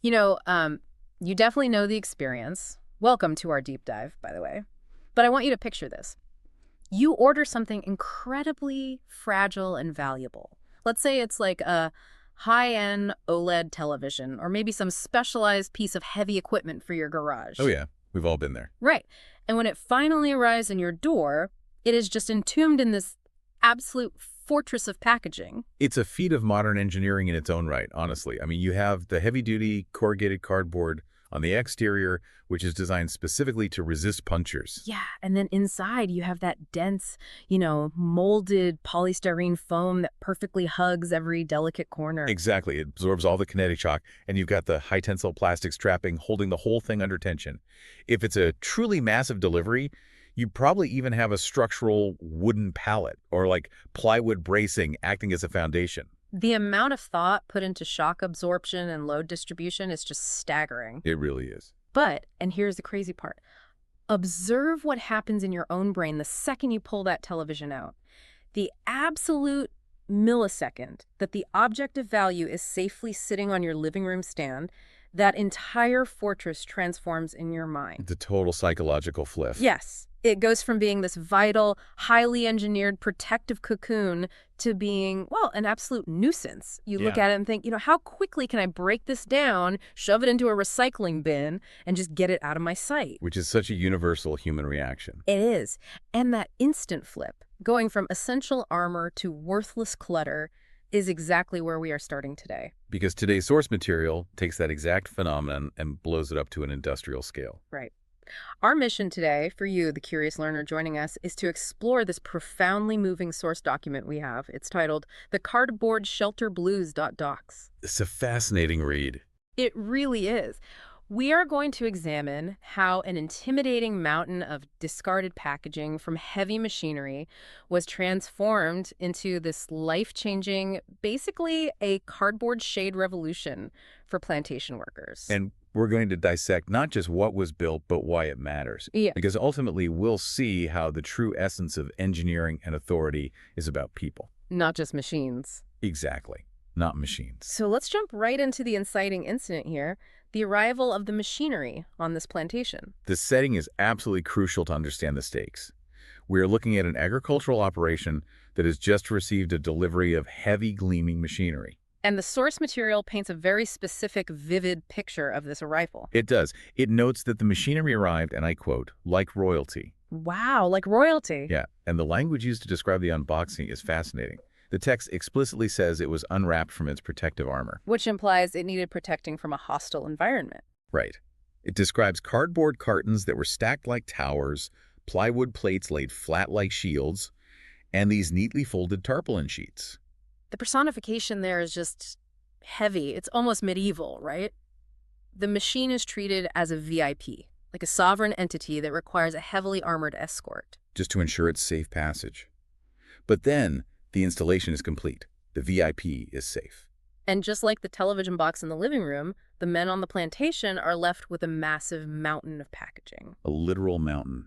You know, you definitely know the experience. Welcome to our deep dive, by the way. But I want you to picture this. You order something incredibly fragile and valuable. Let's say it's like a high-end OLED television or maybe some specialized piece of heavy equipment for your Oh garage. yeah, we've all been there. Right. And when it finally arrives in your door, it is just entombed in this absolute fortress of packaging. It's a feat of modern engineering in its own right, honestly. I mean, you have the heavy-duty corrugated cardboard on the exterior, which is designed specifically to resist punctures. Yeah, and then inside you have that dense, molded polystyrene foam that perfectly hugs every delicate corner. Exactly, it absorbs all the kinetic shock, and you've got the high-tensile plastic strapping holding the whole thing under tension. If it's a truly massive delivery, you probably even have a structural wooden pallet or like plywood bracing acting as a foundation. The amount of thought put into shock absorption and load distribution is just staggering. It really is. But, and here's the crazy part, observe what happens in your own brain the second you pull that television out. The absolute millisecond that the object of value is safely sitting on your living room stand, that entire fortress transforms in your mind. The total psychological flip. Yes, it goes from being this vital, highly engineered protective cocoon to being, well, an absolute nuisance. You look Yeah. at it and think, how quickly can I break this down, shove it into a recycling bin, and just get it out of my sight? Which is such a universal human reaction. It is. And that instant flip, going from essential armor to worthless clutter, is exactly where we are starting today. Because today's source material takes that exact phenomenon and blows it up to an industrial scale. Right. Our mission today, for you, the curious learner joining us, is to explore this profoundly moving source document we have. It's titled The Cardboard Shelter Blues.docs. It's a fascinating read. It really is. We are going to examine how an intimidating mountain of discarded packaging from heavy machinery was transformed into this life-changing, basically a cardboard shade revolution for plantation workers. And we're going to dissect not just what was built, but why it matters. Yeah. Because ultimately, we'll see how the true essence of engineering and authority is about people. Not just machines. Exactly. Not machines. So let's jump right into the inciting incident here, the arrival of the machinery on this plantation. The setting is absolutely crucial to understand the stakes. We're looking at an agricultural operation that has just received a delivery of heavy, gleaming machinery. And the source material paints a very specific, vivid picture of this arrival. It does. It notes that the machinery arrived, and I quote, like royalty. Wow, like royalty. Yeah, and the language used to describe the unboxing is fascinating. The text explicitly says it was unwrapped from its protective armor. Which implies it needed protecting from a hostile environment. Right. It describes cardboard cartons that were stacked like towers, plywood plates laid flat like shields, and these neatly folded tarpaulin sheets. The personification there is just heavy. It's almost medieval, right? The machine is treated as a VIP, like a sovereign entity that requires a heavily armored escort. Just to ensure its safe passage. But then, the installation is complete. The VIP is safe. And just like the television box in the living room, the men on the plantation are left with a massive mountain of packaging. A literal mountain.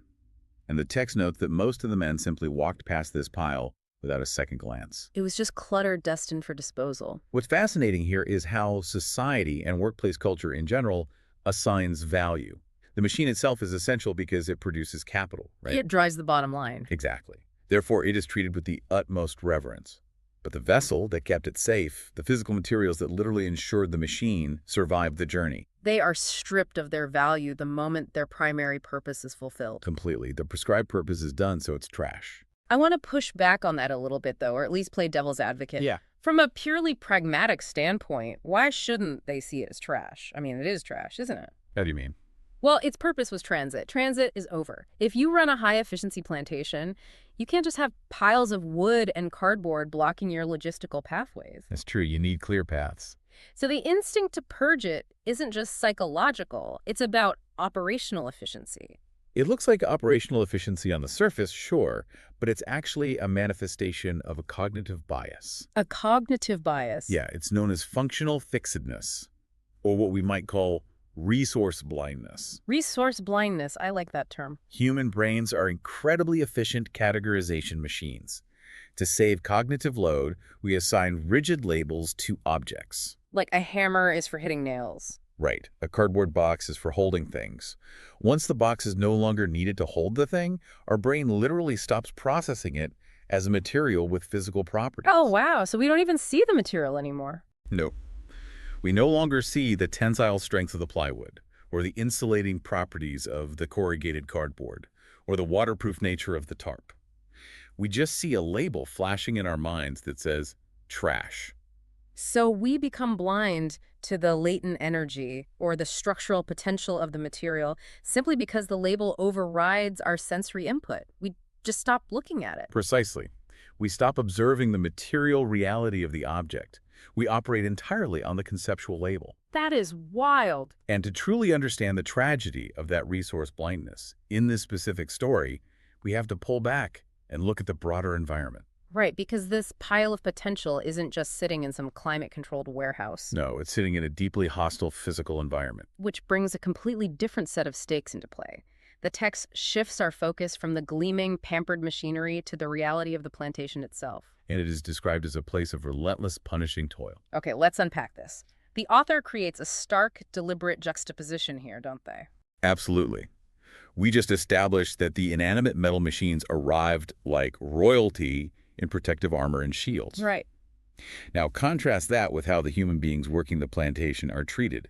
And the text notes that most of the men simply walked past this pile without a second glance. It was just clutter destined for disposal. What's fascinating here is how society and workplace culture in general assigns value. The machine itself is essential because it produces capital, right? It drives the bottom line. Exactly. Therefore, it is treated with the utmost reverence. But the vessel that kept it safe, the physical materials that literally ensured the machine, survived the journey. They are stripped of their value the moment their primary purpose is fulfilled. Completely. The prescribed purpose is done, so it's trash. I want to push back on that a little bit, though, or at least play devil's advocate. Yeah. From a purely pragmatic standpoint, why shouldn't they see it as trash? I mean, it is trash, isn't it? How do you mean? Well, its purpose was transit. Transit is over. If you run a high-efficiency plantation, you can't just have piles of wood and cardboard blocking your logistical pathways. That's true. You need clear paths. So the instinct to purge it isn't just psychological. It's about operational efficiency. It looks like operational efficiency on the surface, sure, but it's actually a manifestation of a cognitive bias. A cognitive bias. Yeah, it's known as functional fixedness, or what we might call resource blindness. Resource blindness. I like that term. Human brains are incredibly efficient categorization machines. To save cognitive load, we assign rigid labels to objects. Like a hammer is for hitting nails. Right. A cardboard box is for holding things. Once the box is no longer needed to hold the thing, our brain literally stops processing it as a material with physical Oh, properties. wow. So we don't even see the material anymore. No. We no longer see the tensile strength of the plywood, or the insulating properties of the corrugated cardboard, or the waterproof nature of the tarp. We just see a label flashing in our minds that says, trash. So we become blind to the latent energy or the structural potential of the material simply because the label overrides our sensory input. We just stop looking at it. Precisely. We stop observing the material reality of the object. We operate entirely on the conceptual label. That is wild. And to truly understand the tragedy of that resource blindness in this specific story, we have to pull back and look at the broader environment. Right, because this pile of potential isn't just sitting in some climate-controlled warehouse, No, it's sitting in a deeply hostile physical environment. which brings a completely different set of stakes into play. The text shifts our focus from the gleaming, pampered machinery to the reality of the plantation itself. And it is described as a place of relentless, punishing toil. Okay, let's unpack this. The author creates a stark, deliberate juxtaposition here, don't they? Absolutely. We just established that the inanimate metal machines arrived like royalty in protective armor and shields. Right. Now, contrast that with how the human beings working the plantation are treated.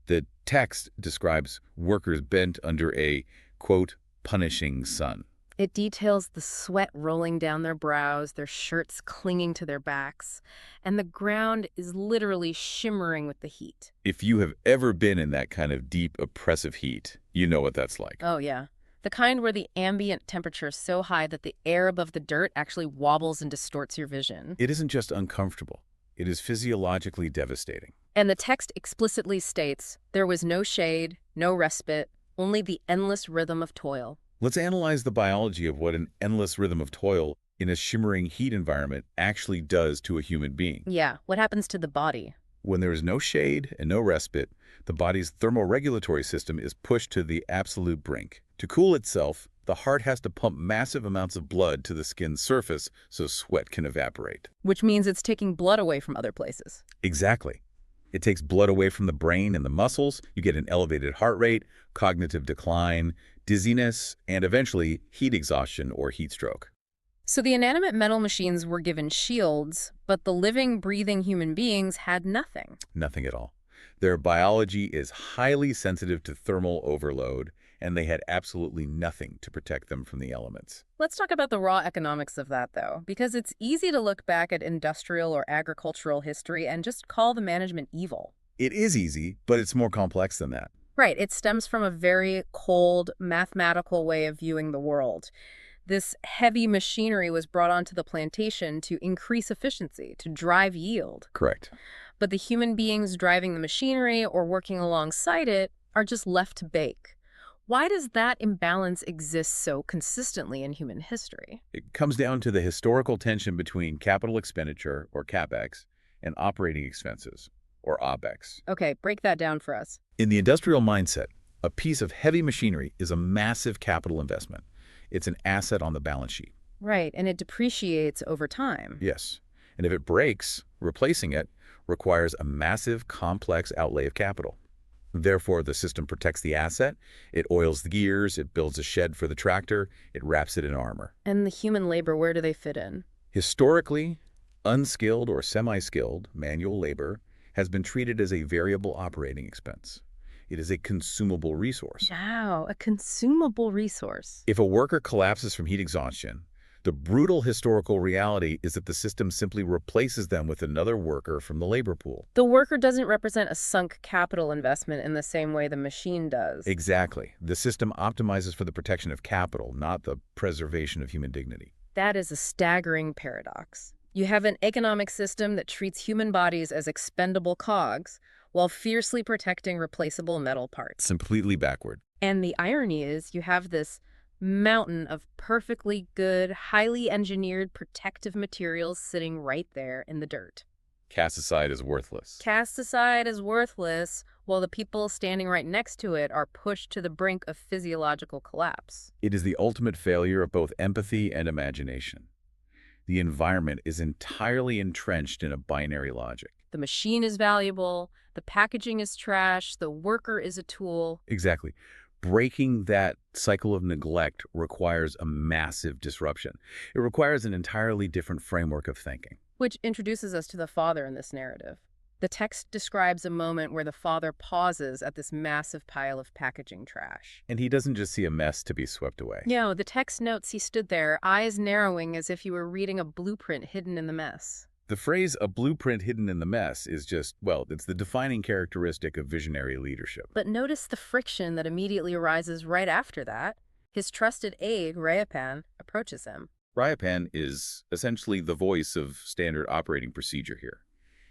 The text describes workers bent under a, quote, punishing sun. It details the sweat rolling down their brows, their shirts clinging to their backs, and the ground is literally shimmering with the heat. If you have ever been in that kind of deep, oppressive heat, you know what that's like. Oh, yeah. The kind where the ambient temperature is so high that the air above the dirt actually wobbles and distorts your vision. It isn't just uncomfortable. It is physiologically devastating. And the text explicitly states there was no shade, no respite, only the endless rhythm of toil. Let's analyze the biology of what an endless rhythm of toil in a shimmering heat environment actually does to a human being. Yeah, what happens to the body? When there is no shade and no respite, the body's thermoregulatory system is pushed to the absolute brink. To cool itself, the heart has to pump massive amounts of blood to the skin's surface so sweat can evaporate. Which means it's taking blood away from other places. Exactly. It takes blood away from the brain and the muscles. You get an elevated heart rate, cognitive decline, dizziness, and eventually heat exhaustion or heat stroke. So the inanimate metal machines were given shields, but the living, breathing human beings had nothing. Nothing at all. Their biology is highly sensitive to thermal overload, and they had absolutely nothing to protect them from the elements. Let's talk about the raw economics of that, though, because it's easy to look back at industrial or agricultural history and just call the management evil. It is easy, but it's more complex than that. Right, it stems from a very cold, mathematical way of viewing the world. This heavy machinery was brought onto the plantation to increase efficiency, to drive yield. Correct. But the human beings driving the machinery or working alongside it are just left to bake. Why does that imbalance exist so consistently in human history? It comes down to the historical tension between capital expenditure, or CapEx, and operating expenses, or OpEx. Okay, break that down for us. In the industrial mindset, a piece of heavy machinery is a massive capital investment. It's an asset on the balance sheet. Right, and it depreciates over time. Yes. And if it breaks, replacing it requires a massive, complex outlay of capital. Therefore, the system protects the asset, it oils the gears, it builds a shed for the tractor, it wraps it in armor. And the human labor, where do they fit in? Historically, unskilled or semi-skilled manual labor has been treated as a variable operating expense. It is a consumable resource. Wow, a consumable resource. If a worker collapses from heat exhaustion, the brutal historical reality is that the system simply replaces them with another worker from the labor pool. The worker doesn't represent a sunk capital investment in the same way the machine does. Exactly. The system optimizes for the protection of capital, not the preservation of human dignity. That is a staggering paradox. You have an economic system that treats human bodies as expendable cogs while fiercely protecting replaceable metal parts. It's completely backward. And the irony is you have this mountain of perfectly good, highly engineered protective materials sitting right there in the dirt. Cast aside as worthless. Cast aside as worthless, while the people standing right next to it are pushed to the brink of physiological collapse. It is the ultimate failure of both empathy and imagination. The environment is entirely entrenched in a binary logic. The machine is valuable, the packaging is trash, the worker is a tool. Exactly. Breaking that cycle of neglect requires a massive disruption. It requires an entirely different framework of thinking. Which introduces us to the father in this narrative. The text describes a moment where the father pauses at this massive pile of packaging trash. And he doesn't just see a mess to be swept away. No, the text notes he stood there, eyes narrowing as if he were reading a blueprint hidden in the mess. The phrase, a blueprint hidden in the mess, is just, well, it's the defining characteristic of visionary leadership. But notice the friction that immediately arises right after that. His trusted aide, Rayapan, approaches him. Rayapan is essentially the voice of standard operating procedure here.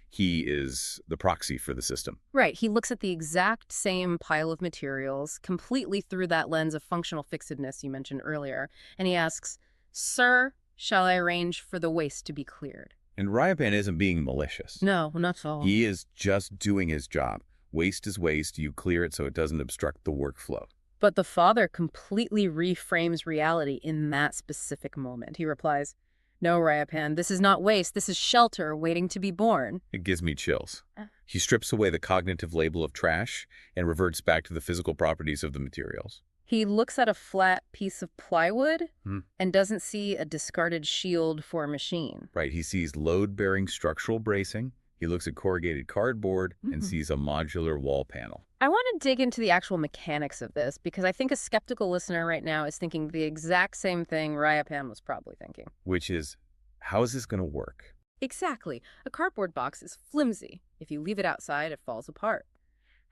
He is the proxy for the system. Right, he looks at the exact same pile of materials, completely through that lens of functional fixedness you mentioned earlier, and he asks, "Sir, shall I arrange for the waste to be cleared?" And Rayapan isn't being malicious. No, not at all. He is just doing his job. Waste is waste. You clear it so it doesn't obstruct the workflow. But the father completely reframes reality in that specific moment. He replies, "No, Rayapan, this is not waste. This is shelter waiting to be born." It gives me chills. He strips away the cognitive label of trash and reverts back to the physical properties of the materials. He looks at a flat piece of plywood Hmm. and doesn't see a discarded shield for a machine. Right, he sees load-bearing structural bracing. He looks at corrugated cardboard and Mhm. sees a modular wall panel. I want to dig into the actual mechanics of this because I think a skeptical listener right now is thinking the exact same thing Rayapan was probably thinking. Which is, how is this going to work? Exactly. A cardboard box is flimsy. If you leave it outside, it falls apart.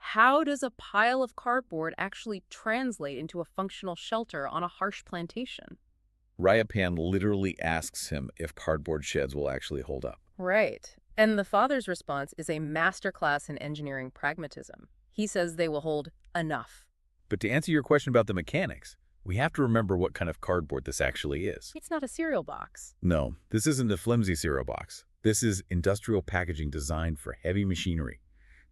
How does a pile of cardboard actually translate into a functional shelter on a harsh plantation? Rayapan literally asks him if cardboard sheds will actually hold up. Right. And the father's response is a masterclass in engineering pragmatism. He says they will hold enough. But to answer your question about the mechanics, we have to remember what kind of cardboard this actually is. It's not a cereal box. No, this isn't a flimsy cereal box. This is industrial packaging designed for heavy machinery.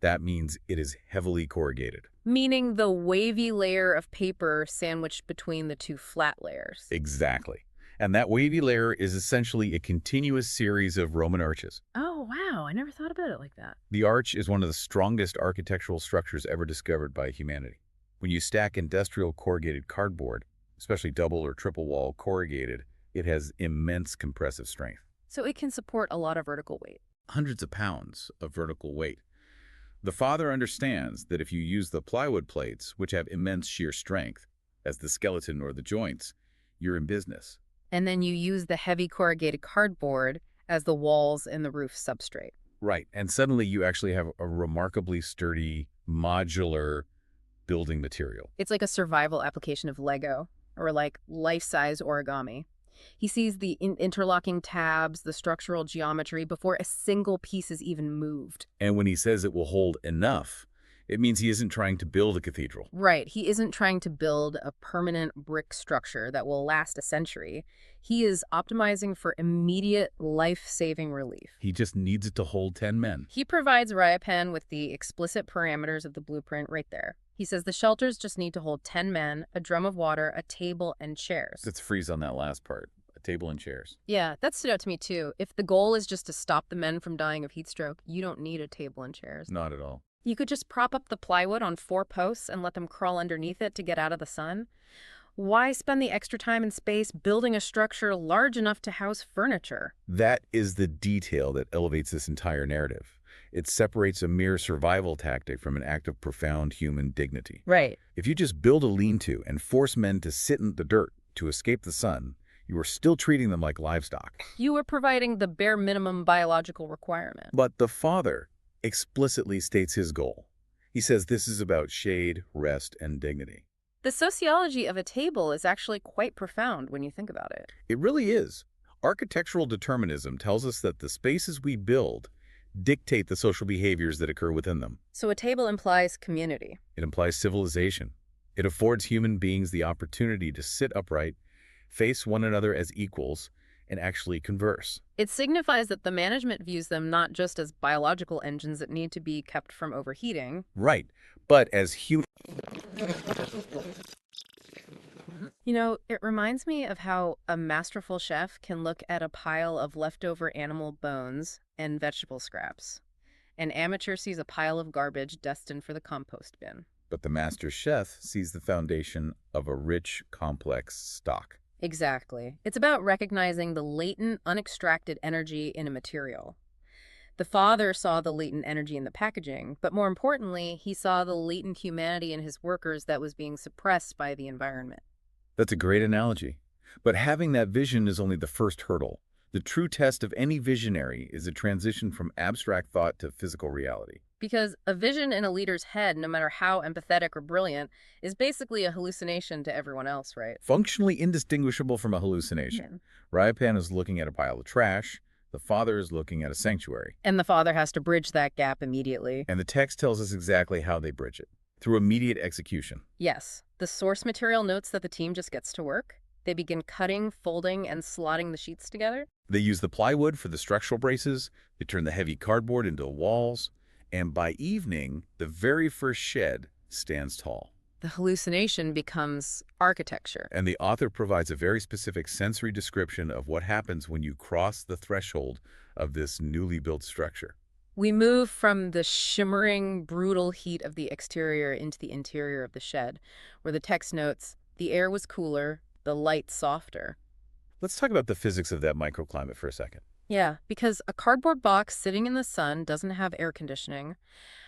That means it is heavily corrugated. Meaning the wavy layer of paper sandwiched between the two flat layers. Exactly. And that wavy layer is essentially a continuous series of Roman arches. Oh, wow. I never thought about it like that. The arch is one of the strongest architectural structures ever discovered by humanity. When you stack industrial corrugated cardboard, especially double or triple wall corrugated, it has immense compressive strength. So it can support a lot of vertical weight. Hundreds of pounds of vertical weight. The father understands that if you use the plywood plates, which have immense shear strength, as the skeleton or the joints, you're in business. And then you use the heavy corrugated cardboard as the walls and the roof substrate. Right, and suddenly you actually have a remarkably sturdy, modular building material. It's like a survival application of Lego, or like life-size origami. He sees the interlocking tabs, the structural geometry before a single piece is even moved. And when he says it will hold enough, it means he isn't trying to build a cathedral. Right. He isn't trying to build a permanent brick structure that will last a century. He is optimizing for immediate life-saving relief. He just needs it to hold 10 men. He provides Rayapan with the explicit parameters of the blueprint right there. He says the shelters just need to hold 10 men, a drum of water, a table, and chairs. Let's freeze on that last part. A table and chairs. Yeah, that stood out to me too. If the goal is just to stop the men from dying of heat stroke, you don't need a table and chairs. Not at all. You could just prop up the plywood on 4 posts and let them crawl underneath it to get out of the sun. Why spend the extra time and space building a structure large enough to house furniture? That is the detail that elevates this entire narrative. It separates a mere survival tactic from an act of profound human dignity. Right. If you just build a lean-to and force men to sit in the dirt to escape the sun, you are still treating them like livestock. You are providing the bare minimum biological requirement. But the father explicitly states his goal. He says this is about shade, rest, and dignity. The sociology of a table is actually quite profound when you think about it. It really is. Architectural determinism tells us that the spaces we build dictate the social behaviors that occur within them. So a table implies community. It implies civilization. It affords human beings the opportunity to sit upright, face one another as equals, and actually converse. It signifies that the management views them not just as biological engines that need to be kept from overheating. Right, but as human. You know, it reminds me of how a masterful chef can look at a pile of leftover animal bones and vegetable scraps An amateur sees a pile of garbage destined for the compost bin. But the master chef sees the foundation of a rich, complex stock. Exactly. It's about recognizing the latent, unextracted energy in a material. The father saw the latent energy in the packaging, but more importantly, he saw the latent humanity in his workers that was being suppressed by the environment. That's a great analogy. But having that vision is only the first hurdle. The true test of any visionary is a transition from abstract thought to physical reality. Because a vision in a leader's head, no matter how empathetic or brilliant, is basically a hallucination to everyone else, right? Functionally indistinguishable from a hallucination. Ryapan is looking at a pile of trash. The father is looking at a sanctuary. And the father has to bridge that gap immediately. And the text tells us exactly how they bridge it. Through immediate execution. Yes, the source material notes that the team just gets to work. They begin cutting, folding, and slotting the sheets together. They use the plywood for the structural braces. They turn the heavy cardboard into walls. And by evening, the very first shed stands tall. The hallucination becomes architecture. And the author provides a very specific sensory description of what happens when you cross the threshold of this newly built structure. We move from the shimmering, brutal heat of the exterior into the interior of the shed, where the text notes, the air was cooler, the light softer. Let's talk about the physics of that microclimate for a second. Yeah, because a cardboard box sitting in the sun doesn't have air conditioning.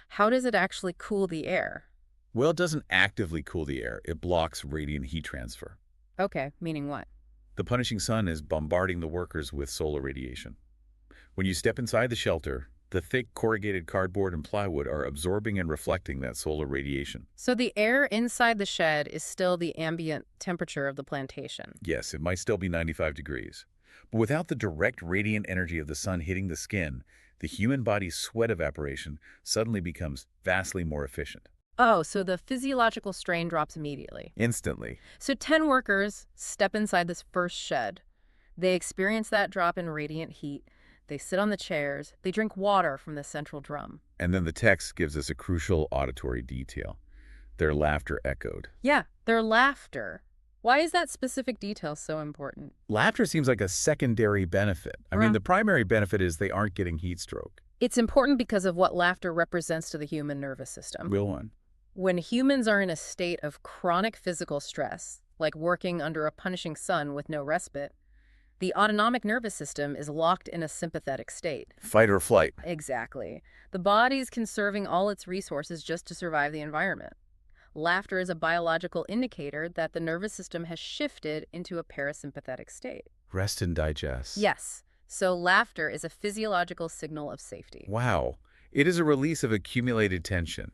How does it actually cool the air? Well, it doesn't actively cool the air. It blocks radiant heat transfer. Okay, meaning what? The punishing sun is bombarding the workers with solar radiation. When you step inside the shelter, the thick corrugated cardboard and plywood are absorbing and reflecting that solar radiation. So the air inside the shed is still the ambient temperature of the plantation. Yes, it might still be 95 degrees. But without the direct radiant energy of the sun hitting the skin, the human body's sweat evaporation suddenly becomes vastly more efficient. Oh, so the physiological strain drops immediately. Instantly. So 10 workers step inside this first shed. They experience that drop in radiant heat. They sit on the chairs. They drink water from the central drum. And then the text gives us a crucial auditory detail. Their laughter echoed. Yeah, their laughter. Why is that specific detail so important? Laughter seems like a secondary benefit. I mean, the primary benefit is they aren't getting heat stroke. It's important because of what laughter represents to the human nervous system. Real one. When humans are in a state of chronic physical stress, like working under a punishing sun with no respite, the autonomic nervous system is locked in a sympathetic state. Fight or flight. Exactly. The body's conserving all its resources just to survive the environment. Laughter is a biological indicator that the nervous system has shifted into a parasympathetic state. Rest and digest. Yes. So laughter is a physiological signal of safety. Wow. It is a release of accumulated tension.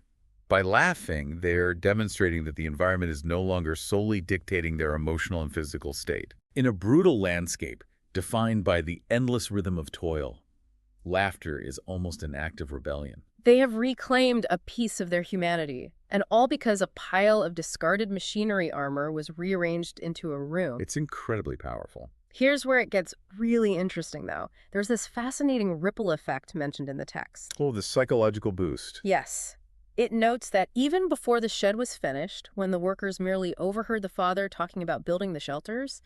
By laughing, they're demonstrating that the environment is no longer solely dictating their emotional and physical state. In a brutal landscape defined by the endless rhythm of toil, laughter is almost an act of rebellion. They have reclaimed a piece of their humanity, and all because a pile of discarded machinery armor was rearranged into a room. It's incredibly powerful. Here's where it gets really interesting, though. There's this fascinating ripple effect mentioned in the text. Oh, the psychological boost. Yes. It notes that even before the shed was finished, when the workers merely overheard the father talking about building the shelters,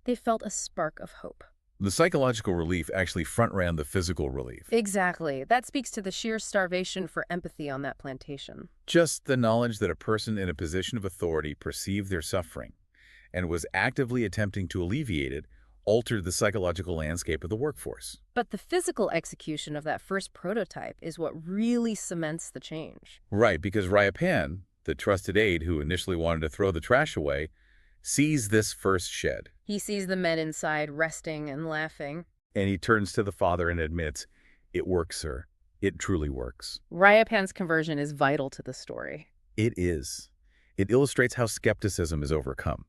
they felt a spark of hope. The psychological relief actually front-ran the physical relief. Exactly. That speaks to the sheer starvation for empathy on that plantation. Just the knowledge that a person in a position of authority perceived their suffering and was actively attempting to alleviate it altered the psychological landscape of the workforce. But the physical execution of that first prototype is what really cements the change. Right, because Ryapan, the trusted aide who initially wanted to throw the trash away, sees this first shed. He sees the men inside resting and laughing. And he turns to the father and admits, "It works, sir. It truly works." Ryapan's conversion is vital to the story. It is. It illustrates how skepticism is overcome.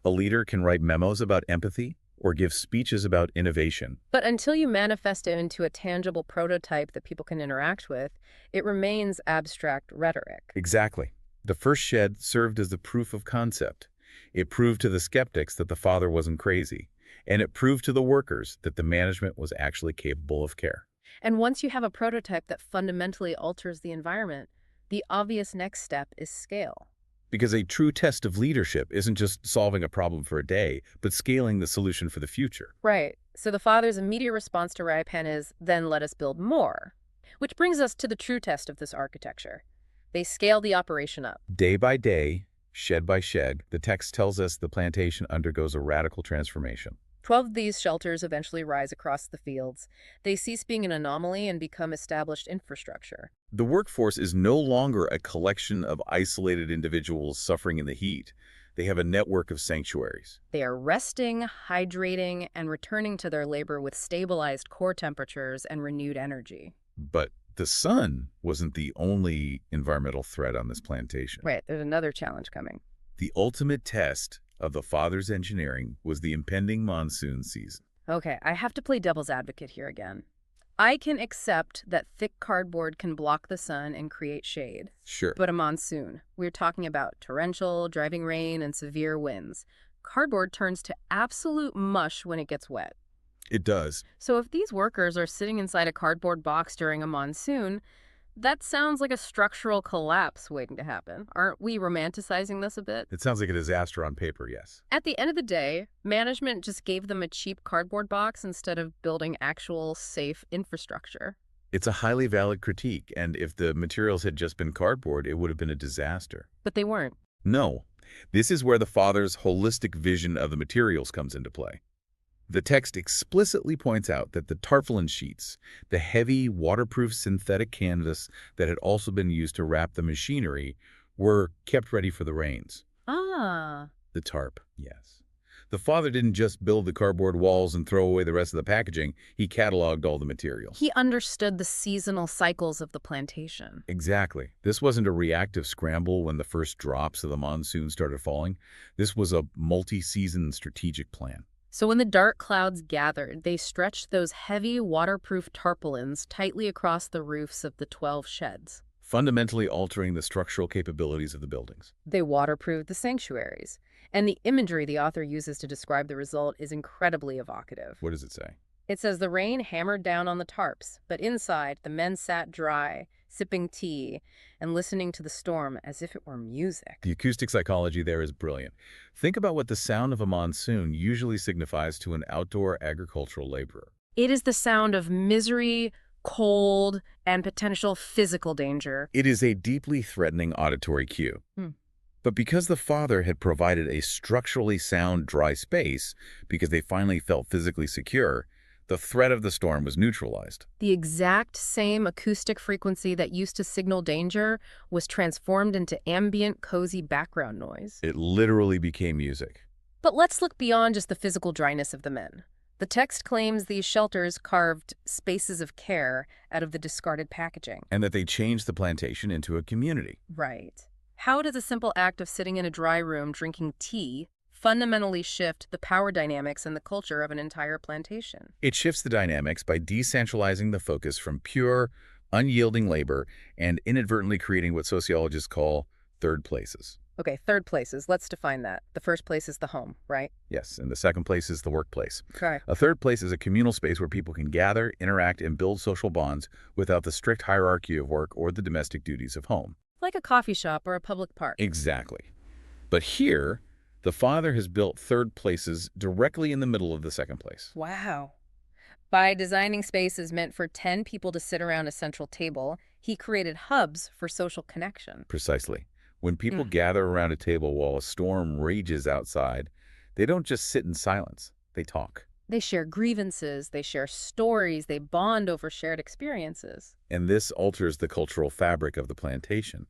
A leader can write memos about empathy or give speeches about innovation. But until you manifest it into a tangible prototype that people can interact with, it remains abstract rhetoric. Exactly. The first shed served as the proof of concept. It proved to the skeptics that the father wasn't crazy, and it proved to the workers that the management was actually capable of care. And once you have a prototype that fundamentally alters the environment, the obvious next step is scale. Because a true test of leadership isn't just solving a problem for a day, but scaling the solution for the future. Right. So the father's immediate response to Ryapan is, then let us build more. Which brings us to the true test of this architecture. They scale the operation up. Day by day, shed by shed, the text tells us the plantation undergoes a radical transformation. 12 of these shelters eventually rise across the fields. They cease being an anomaly and become established infrastructure. The workforce is no longer a collection of isolated individuals suffering in the heat. They have a network of sanctuaries. They are resting, hydrating, and returning to their labor with stabilized core temperatures and renewed energy. But the sun wasn't the only environmental threat on this plantation. Right, there's another challenge coming. The ultimate test of the father's engineering was the impending monsoon season. Okay, I have to play devil's advocate here again. I can accept that thick cardboard can block the sun and create shade. Sure. But a monsoon, we're talking about torrential, driving rain, and severe winds. Cardboard turns to absolute mush when it gets wet. It does. So if these workers are sitting inside a cardboard box during a monsoon, that sounds like a structural collapse waiting to happen. Aren't we romanticizing this a bit? It sounds like a disaster on paper, yes. At the end of the day, management just gave them a cheap cardboard box instead of building actual safe infrastructure. It's a highly valid critique, and if the materials had just been cardboard, it would have been a disaster. But they weren't. No. This is where the father's holistic vision of the materials comes into play. The text explicitly points out that the tarpaulin sheets, the heavy, waterproof synthetic canvas that had also been used to wrap the machinery, were kept ready for the rains. Ah. The tarp, yes. The father didn't just build the cardboard walls and throw away the rest of the packaging. He cataloged all the materials. He understood the seasonal cycles of the plantation. Exactly. This wasn't a reactive scramble when the first drops of the monsoon started falling. This was a multi-season strategic plan. So when the dark clouds gathered, they stretched those heavy, waterproof tarpaulins tightly across the roofs of the 12 sheds. Fundamentally altering the structural capabilities of the buildings. They waterproofed the sanctuaries. And the imagery the author uses to describe the result is incredibly evocative. What does it say? It says the rain hammered down on the tarps, but inside the men sat dry, sipping tea, and listening to the storm as if it were music. The acoustic psychology there is brilliant. Think about what the sound of a monsoon usually signifies to an outdoor agricultural laborer. It is the sound of misery, cold, and potential physical danger. It is a deeply threatening auditory cue. But because the father had provided a structurally sound dry space, because they finally felt physically secure, the threat of the storm was neutralized. The exact same acoustic frequency that used to signal danger was transformed into ambient, cozy background noise. It literally became music. But let's look beyond just the physical dryness of the men. The text claims these shelters carved spaces of care out of the discarded packaging. And that they changed the plantation into a community. Right. How does a simple act of sitting in a dry room drinking tea fundamentally shift the power dynamics and the culture of an entire plantation? It shifts the dynamics by decentralizing the focus from pure, unyielding labor and inadvertently creating what sociologists call third places. Okay, third places. Let's define that. The first place is the home, right? Yes, and the second place is the workplace. Okay. A third place is a communal space where people can gather, interact, and build social bonds without the strict hierarchy of work or the domestic duties of home. Like a coffee shop or a public park. Exactly. But here, the father has built third places directly in the middle of the second place. Wow. By designing spaces meant for 10 people to sit around a central table, he created hubs for social connection. Precisely. When people gather around a table while a storm rages outside, they don't just sit in silence. They talk. They share grievances, they share stories, they bond over shared experiences. And this alters the cultural fabric of the plantation.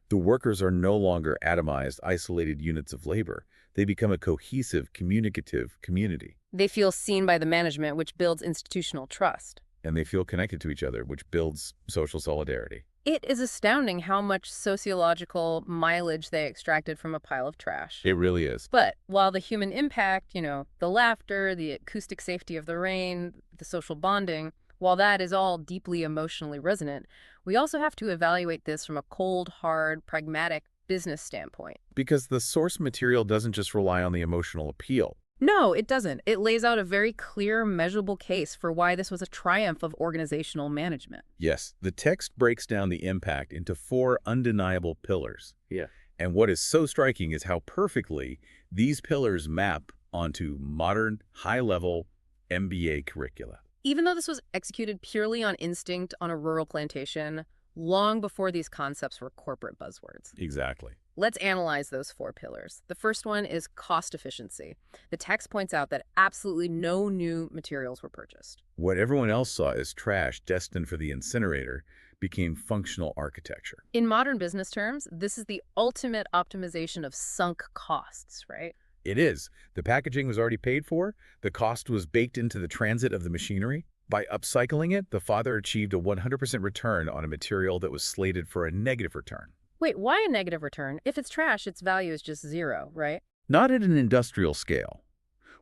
The workers are no longer atomized, isolated units of labor. They become a cohesive, communicative community. They feel seen by the management, which builds institutional trust. And they feel connected to each other, which builds social solidarity. It is astounding how much sociological mileage they extracted from a pile of trash. It really is. But while the human impact, the laughter, the acoustic safety of the rain, the social bonding, while that is all deeply emotionally resonant, we also have to evaluate this from a cold, hard, pragmatic business standpoint. Because the source material doesn't just rely on the emotional appeal. No, it doesn't. It lays out a very clear, measurable case for why this was a triumph of organizational management. Yes, the text breaks down the impact into 4 undeniable pillars. Yeah. And what is so striking is how perfectly these pillars map onto modern, high-level MBA curricula. Even though this was executed purely on instinct on a rural plantation, long before these concepts were corporate buzzwords. Exactly. Let's analyze those 4 pillars. The first one is cost efficiency. The text points out that absolutely no new materials were purchased. What everyone else saw as trash destined for the incinerator became functional architecture. In modern business terms, this is the ultimate optimization of sunk costs, right? It is. The packaging was already paid for. The cost was baked into the transit of the machinery. By upcycling it, the father achieved a 100% return on a material that was slated for a negative return. Wait, why a negative return? If it's trash, its value is just 0, right? Not at an industrial scale.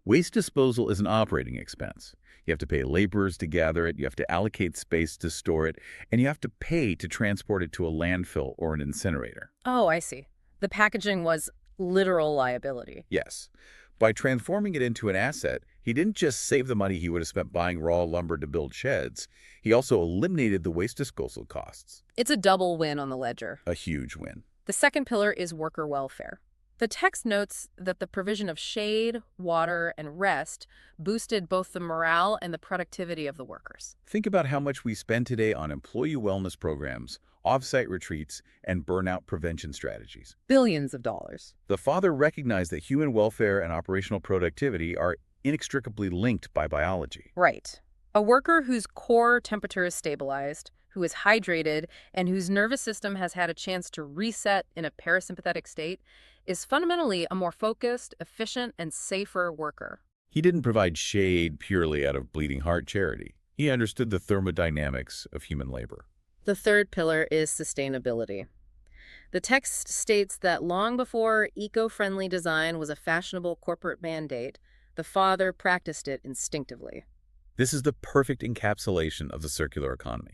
Waste disposal is an operating expense. You have to pay laborers to gather it, you have to allocate space to store it, and you have to pay to transport it to a landfill or an incinerator. Oh, I see. The packaging was literal liability. Yes. By transforming it into an asset, he didn't just save the money he would have spent buying raw lumber to build sheds, he also eliminated the waste disposal costs. It's a double win on the ledger. A huge win. The second pillar is worker welfare. The text notes that the provision of shade, water, and rest boosted both the morale and the productivity of the workers. Think about how much we spend today on employee wellness programs, off-site retreats, and burnout prevention strategies. Billions of dollars. The father recognized that human welfare and operational productivity are inextricably linked by biology. Right. A worker whose core temperature is stabilized, who is hydrated, and whose nervous system has had a chance to reset in a parasympathetic state is fundamentally a more focused, efficient, and safer worker. He didn't provide shade purely out of bleeding heart charity. He understood the thermodynamics of human labor. The third pillar is sustainability. The text states that long before eco-friendly design was a fashionable corporate mandate, the father practiced it instinctively. This is the perfect encapsulation of the circular economy.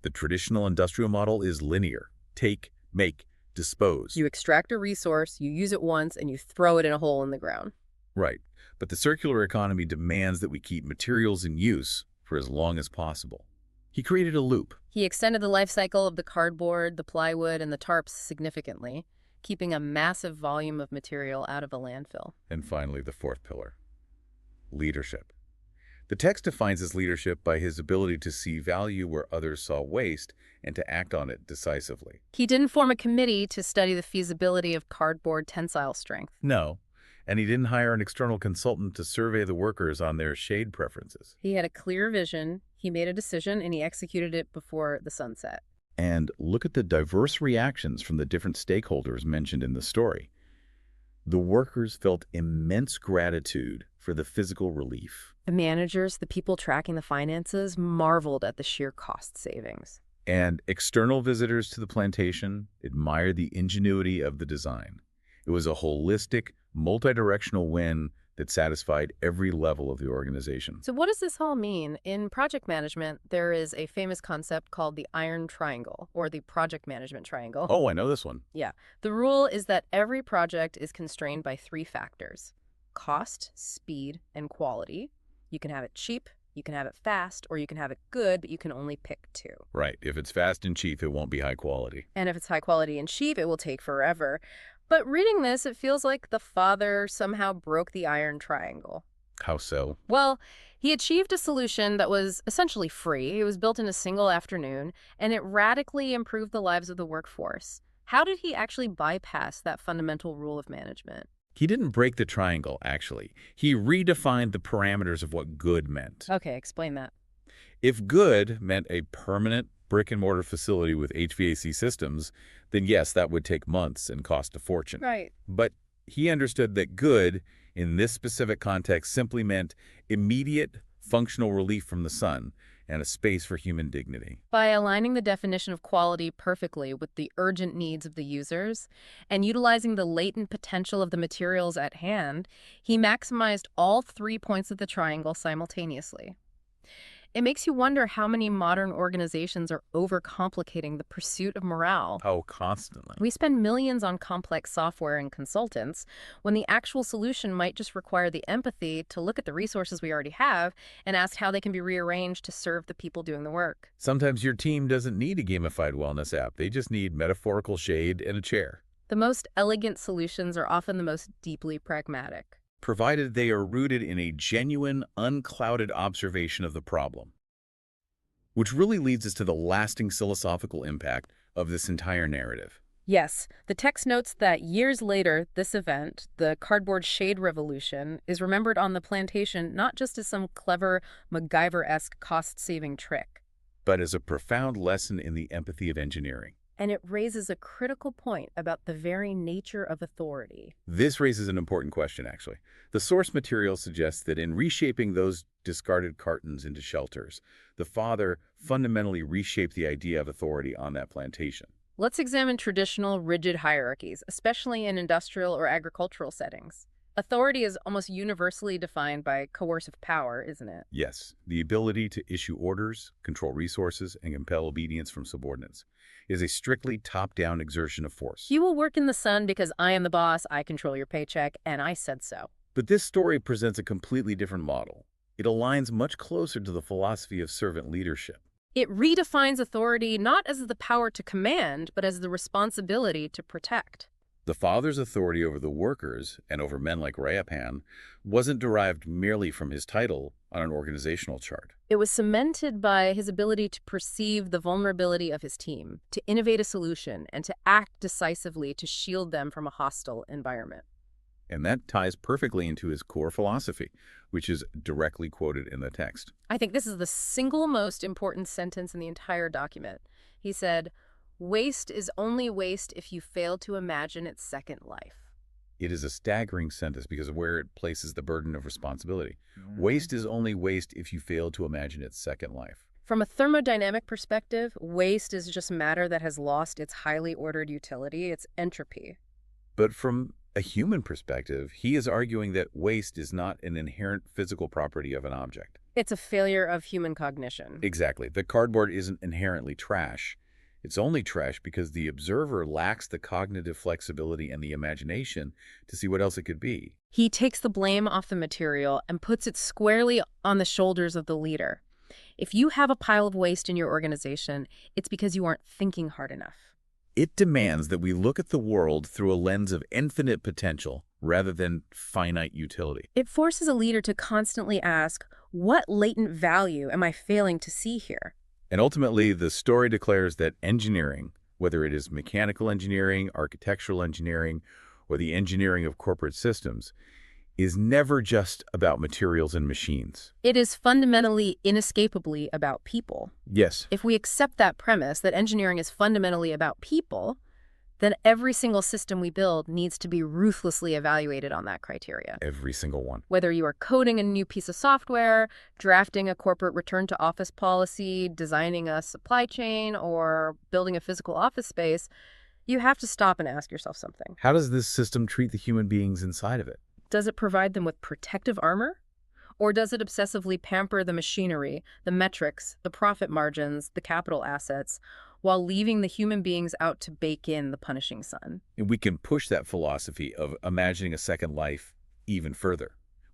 The traditional industrial model is linear. Take, make, dispose. You extract a resource, you use it once, and you throw it in a hole in the ground. Right. But the circular economy demands that we keep materials in use for as long as possible. He created a loop. He extended the life cycle of the cardboard, the plywood, and the tarps significantly, keeping a massive volume of material out of the landfill. And finally, the fourth pillar, leadership. The text defines his leadership by his ability to see value where others saw waste and to act on it decisively. He didn't form a committee to study the feasibility of cardboard tensile strength. No, and he didn't hire an external consultant to survey the workers on their shade preferences. He had a clear vision, he made a decision, and he executed it before the sun set. And look at the diverse reactions from the different stakeholders mentioned in the story. The workers felt immense gratitude for the physical relief. The managers, the people tracking the finances, marveled at the sheer cost savings. And external visitors to the plantation admired the ingenuity of the design. It was a holistic, multi-directional win that satisfied every level of the organization. So what does this all mean? In project management, there is a famous concept called the iron triangle, or the project management triangle. Oh, I know this one. Yeah. The rule is that every project is constrained by 3 factors: cost, speed, and quality. You can have it cheap, you can have it fast, or you can have it good, but you can only pick 2. Right. If it's fast and cheap, it won't be high quality. And if it's high quality and cheap, it will take forever. But reading this, it feels like the father somehow broke the iron triangle. How so? Well, he achieved a solution that was essentially free. It was built in a single afternoon, and it radically improved the lives of the workforce. How did he actually bypass that fundamental rule of management? He didn't break the triangle, actually. He redefined the parameters of what good meant. Okay, explain that. If good meant a permanent brick-and-mortar facility with HVAC systems, then yes, that would take months and cost a fortune. Right. But he understood that good, in this specific context, simply meant immediate functional relief from the sun and a space for human dignity. By aligning the definition of quality perfectly with the urgent needs of the users and utilizing the latent potential of the materials at hand, he maximized all 3 points of the triangle simultaneously. It makes you wonder how many modern organizations are overcomplicating the pursuit of morale. Oh, constantly. We spend millions on complex software and consultants when the actual solution might just require the empathy to look at the resources we already have and ask how they can be rearranged to serve the people doing the work. Sometimes your team doesn't need a gamified wellness app. They just need metaphorical shade and a chair. The most elegant solutions are often the most deeply pragmatic. provided they are rooted in a genuine, unclouded observation of the problem. Which really leads us to the lasting philosophical impact of this entire narrative. Yes, the text notes that years later, this event, the cardboard shade revolution, is remembered on the plantation not just as some clever MacGyver-esque cost-saving trick. But as a profound lesson in the empathy of engineering. And it raises a critical point about the very nature of authority. This raises an important question, actually. The source material suggests that in reshaping those discarded cartons into shelters, the father fundamentally reshaped the idea of authority on that plantation. Let's examine traditional, rigid hierarchies, especially in industrial or agricultural settings. Authority is almost universally defined by coercive power, isn't it? Yes, the ability to issue orders, control resources, and compel obedience from subordinates is a strictly top-down exertion of force. You will work in the sun because I am the boss, I control your paycheck, and I said so. But this story presents a completely different model. It aligns much closer to the philosophy of servant leadership. It redefines authority not as the power to command, but as the responsibility to protect. The father's authority over the workers, and over men like Rayapan, wasn't derived merely from his title on an organizational chart. It was cemented by his ability to perceive the vulnerability of his team, to innovate a solution, and to act decisively to shield them from a hostile environment. And that ties perfectly into his core philosophy, which is directly quoted in the text. I think this is the single most important sentence in the entire document. He said, "Waste is only waste if you fail to imagine its second life." It is a staggering sentence because of where it places the burden of responsibility. Waste is only waste if you fail to imagine its second life. From a thermodynamic perspective, waste is just matter that has lost its highly ordered utility, its entropy. But from a human perspective, he is arguing that waste is not an inherent physical property of an object. It's a failure of human cognition. Exactly. The cardboard isn't inherently trash. It's only trash because the observer lacks the cognitive flexibility and the imagination to see what else it could be. He takes the blame off the material and puts it squarely on the shoulders of the leader. If you have a pile of waste in your organization, it's because you aren't thinking hard enough. It demands that we look at the world through a lens of infinite potential rather than finite utility. It forces a leader to constantly ask, what latent value am I failing to see here? And ultimately, the story declares that engineering, whether it is mechanical engineering, architectural engineering, or the engineering of corporate systems, is never just about materials and machines. It is fundamentally, inescapably about people. Yes. If we accept that premise, that engineering is fundamentally about people, then every single system we build needs to be ruthlessly evaluated on that criteria. Every single one. Whether you are coding a new piece of software, drafting a corporate return-to-office policy, designing a supply chain, or building a physical office space, you have to stop and ask yourself something. How does this system treat the human beings inside of it? Does it provide them with protective armor? Or does it obsessively pamper the machinery, the metrics, the profit margins, the capital assets, while leaving the human beings out to bake in the punishing sun? And we can push that philosophy of imagining a second life even further.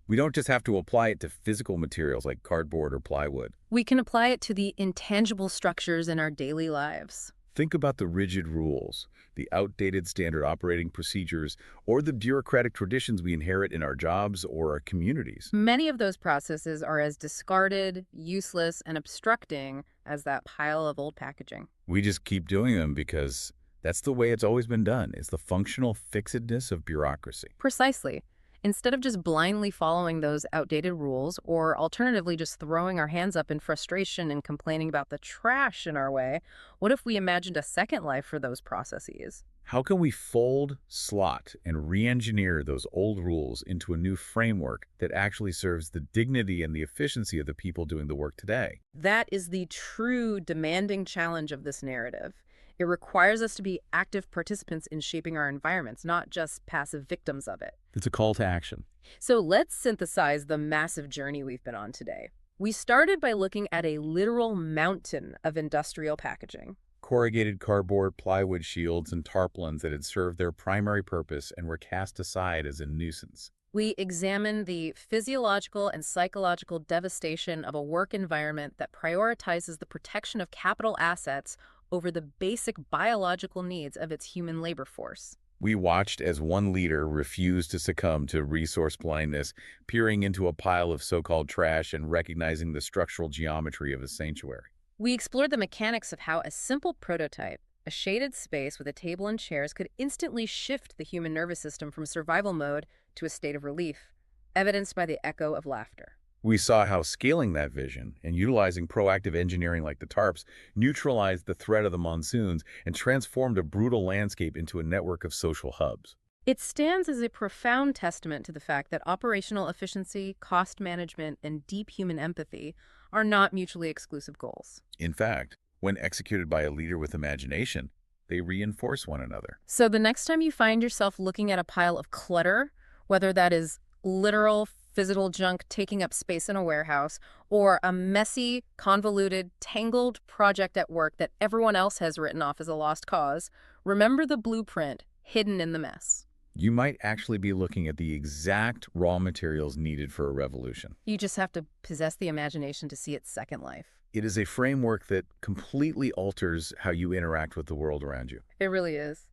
We don't just have to apply it to physical materials like cardboard or plywood. We can apply it to the intangible structures in our daily lives. Think about the rigid rules, the outdated standard operating procedures, or the bureaucratic traditions we inherit in our jobs or our communities. Many of those processes are as discarded, useless, and obstructing as that pile of old packaging. We just keep doing them because that's the way it's always been done. It's the functional fixedness of bureaucracy. Precisely. Instead of just blindly following those outdated rules, or alternatively just throwing our hands up in frustration and complaining about the trash in our way, what if we imagined a second life for those processes? How can we fold, slot, and re-engineer those old rules into a new framework that actually serves the dignity and the efficiency of the people doing the work today? That is the true demanding challenge of this narrative. It requires us to be active participants in shaping our environments, not just passive victims of it. It's a call to action. So let's synthesize the massive journey we've been on today. We started by looking at a literal mountain of industrial packaging. Corrugated cardboard, plywood shields, and tarpaulins that had served their primary purpose and were cast aside as a nuisance. We examined the physiological and psychological devastation of a work environment that prioritizes the protection of capital assets over the basic biological needs of its human labor force. We watched as one leader refused to succumb to resource blindness, peering into a pile of so-called trash and recognizing the structural geometry of a sanctuary. We explored the mechanics of how a simple prototype, a shaded space with a table and chairs, could instantly shift the human nervous system from survival mode to a state of relief, evidenced by the echo of laughter. We saw how scaling that vision and utilizing proactive engineering like the tarps neutralized the threat of the monsoons and transformed a brutal landscape into a network of social hubs. It stands as a profound testament to the fact that operational efficiency, cost management, and deep human empathy are not mutually exclusive goals. In fact, when executed by a leader with imagination, they reinforce one another. So the next time you find yourself looking at a pile of clutter, whether that is literal physical junk taking up space in a warehouse, or a messy, convoluted, tangled project at work that everyone else has written off as a lost cause, remember the blueprint hidden in the mess. You might actually be looking at the exact raw materials needed for a revolution. You just have to possess the imagination to see its second life. It is a framework that completely alters how you interact with the world around you. It really is.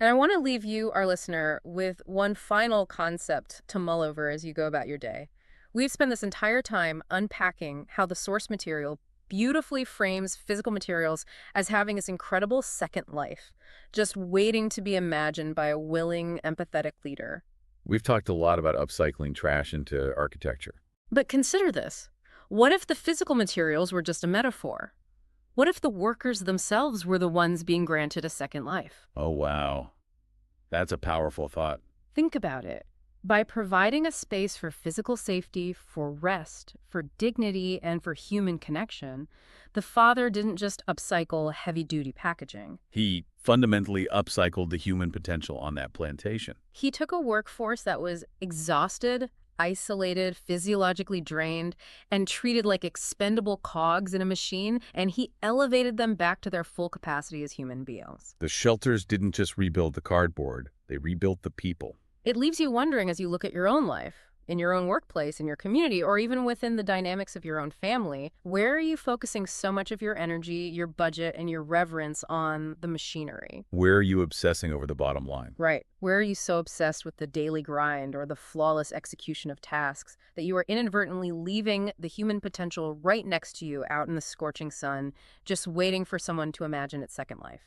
And I want to leave you, our listener, with one final concept to mull over as you go about your day. We've spent this entire time unpacking how the source material beautifully frames physical materials as having this incredible second life, just waiting to be imagined by a willing, empathetic leader. We've talked a lot about upcycling trash into architecture. But consider this. What if the physical materials were just a metaphor? What if the workers themselves were the ones being granted a second life? Oh, wow. That's a powerful thought. Think about it. By providing a space for physical safety, for rest, for dignity, and for human connection, the father didn't just upcycle heavy-duty packaging. He fundamentally upcycled the human potential on that plantation. He took a workforce that was exhausted, isolated, physiologically drained, and treated like expendable cogs in a machine, and he elevated them back to their full capacity as human beings. The shelters didn't just rebuild the cardboard, they rebuilt the people. It leaves you wondering as you look at your own life, in your own workplace, in your community, or even within the dynamics of your own family, where are you focusing so much of your energy, your budget, and your reverence on the machinery? Where are you obsessing over the bottom line? Right. Where are you so obsessed with the daily grind or the flawless execution of tasks that you are inadvertently leaving the human potential right next to you out in the scorching sun, just waiting for someone to imagine its second life?